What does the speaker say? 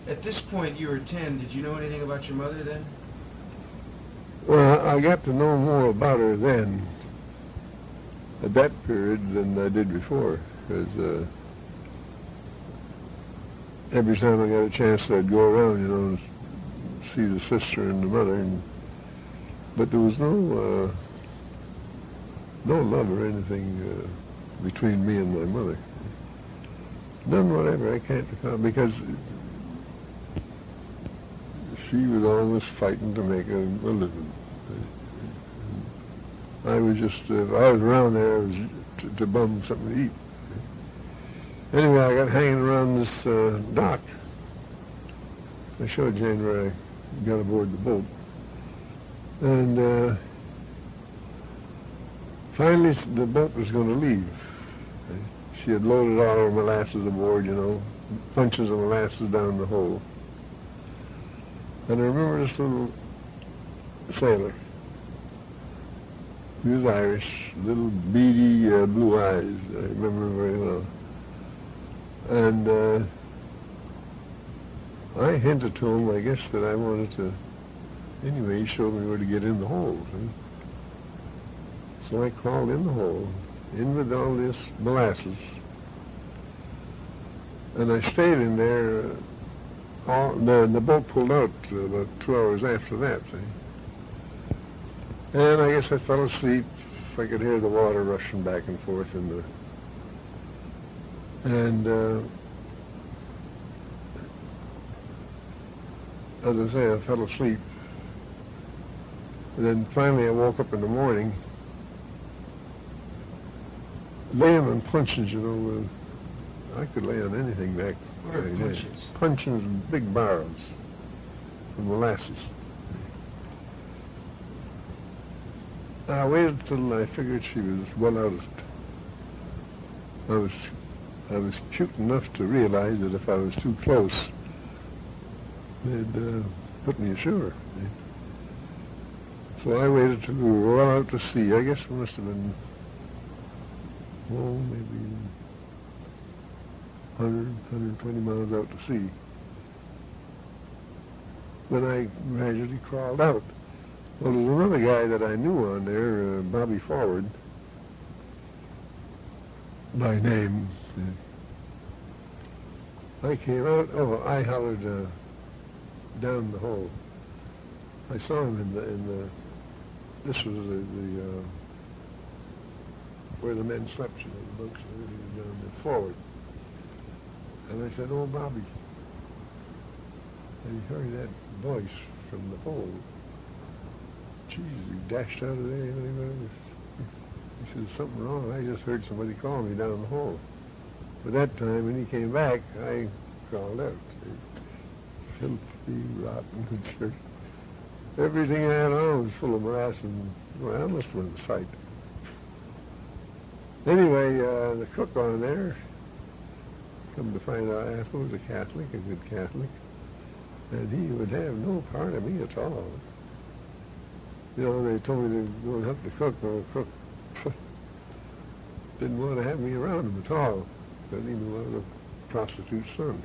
At this point, you were 10. Did you know anything about your mother then? Well, I got to know more about her then, at that period, than I did before, because every time I got a chance, I'd go around, you know, and see the sister and the mother, but there was no love or anything between me and my mother. None whatever. I can't recall, because she was always fighting to make a living. I was just, if I was around there, it was to bum something to eat. Anyway, I got hanging around this dock. I showed Jane where I got aboard the boat. And finally, the boat was going to leave. She had loaded all her molasses aboard, you know, bunches of molasses down the hole. And I remember this little sailor. He was Irish, little beady blue eyes. I remember him very well. And I hinted to him, I guess, that I wanted to. Anyway, he showed me where to get in the hole. See? So I crawled in the hole, in with all this molasses, and I stayed in there. The boat pulled out about 2 hours after that, see? And I guess I fell asleep. I could hear the water rushing back and forth in the... And as I say, I fell asleep. And then finally I woke up in the morning, laying on puncheons, you know. I could lay on anything back. What are puncheons? Puncheons, big barrels of molasses. I waited till I figured she was well out of it. I was cute enough to realize that if I was too close, they'd put me ashore. So I waited till we were well out to sea. I guess it must have been, maybe 100, 120 miles out to sea. Then I gradually crawled out. Well, there was another guy that I knew on there, Bobby Forward, by name. I came out, I hollered down the hole. I saw him in the this was the where the men slept, you know, the bunks and everything down there forward. And I said, "Oh, Bobby." And he heard that voice from the hole. Geez, he dashed out of there. He said, "There's something wrong. I just heard somebody call me down the hole." But that time, when he came back, I crawled out. Filthy, rotten dirt. Everything I had on was full of molasses. Well, that must have been a sight. Anyway, the cook on there, come to find out, I was a Catholic, a good Catholic, and he would have no part of me at all. You know, they told me to go and help the cook, or the cook didn't want to have me around him at all, because he knew I was a prostitute's son.